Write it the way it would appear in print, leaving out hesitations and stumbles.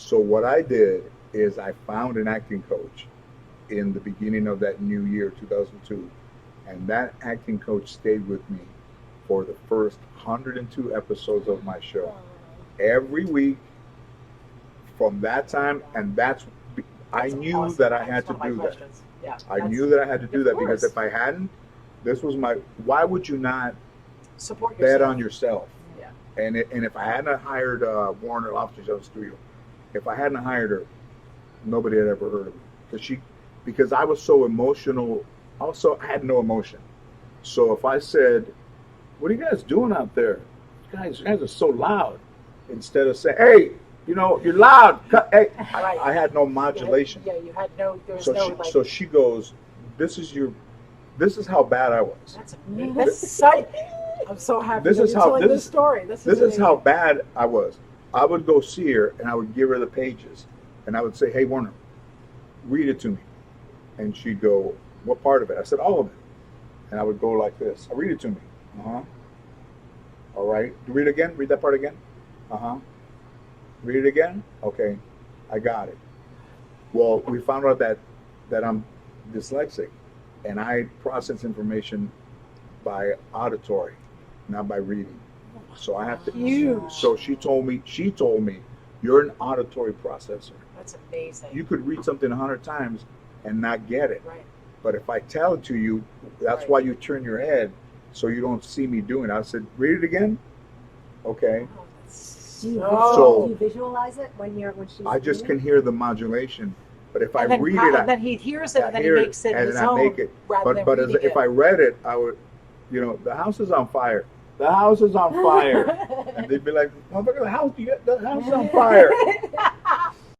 So what I did is I found an acting coach in the beginning of that new year, 2002, and that acting coach stayed with me for the first 102 episodes of my show. Every week from that time, and I That's knew awesome. that I That had was to one of my do that. questions. Yeah. I knew that I had to do Of that because course. if I hadn't, this was my. Why would you not Support bet yourself. on yourself? Yeah. And if I hadn't hired Warner Lobster Show Studio, if I hadn't hired her, nobody had ever heard of me because I was so emotional. Also, I had no emotion. So if I said, "What are you guys doing out there? You guys are so loud," instead of saying, "Hey, you're loud." Hey, Right. I had no modulation. Yeah, you had no. There was So no she, like. so she goes, "This is your, this is how bad I was. That's amazing. That's so. I'm so happy This that is you're how telling this story. This is how amazing. bad I was." I would go see her and I would give her the pages and I would say, "Hey Warner, read it to me," and she'd go, "What part of it?" I said, "All of it," and I would go like this. Read it to me. Uh huh. All right. Read it again. Read that part again. Uh huh. Read it again. Okay, I got it. Well, we found out that I'm dyslexic, and I process information by auditory, not by reading. So I have to. Huge. So she told me, you're an auditory processor. That's amazing. You could read something 100 times and not get it. Right. But if I tell it to you, that's Right. why you turn your head so you don't see me doing it. I said, read it again. Okay. Oh, that's Do you, So- do you visualize it when she's I just doing can hear the modulation. But if I and then, read it, and then he hears it, I and then he hear it, makes it and his then I own, make it. rather than But reading if I read it, I would, the house is on fire. The house is on fire. And they'd be like, "Motherfucker, the house is on fire."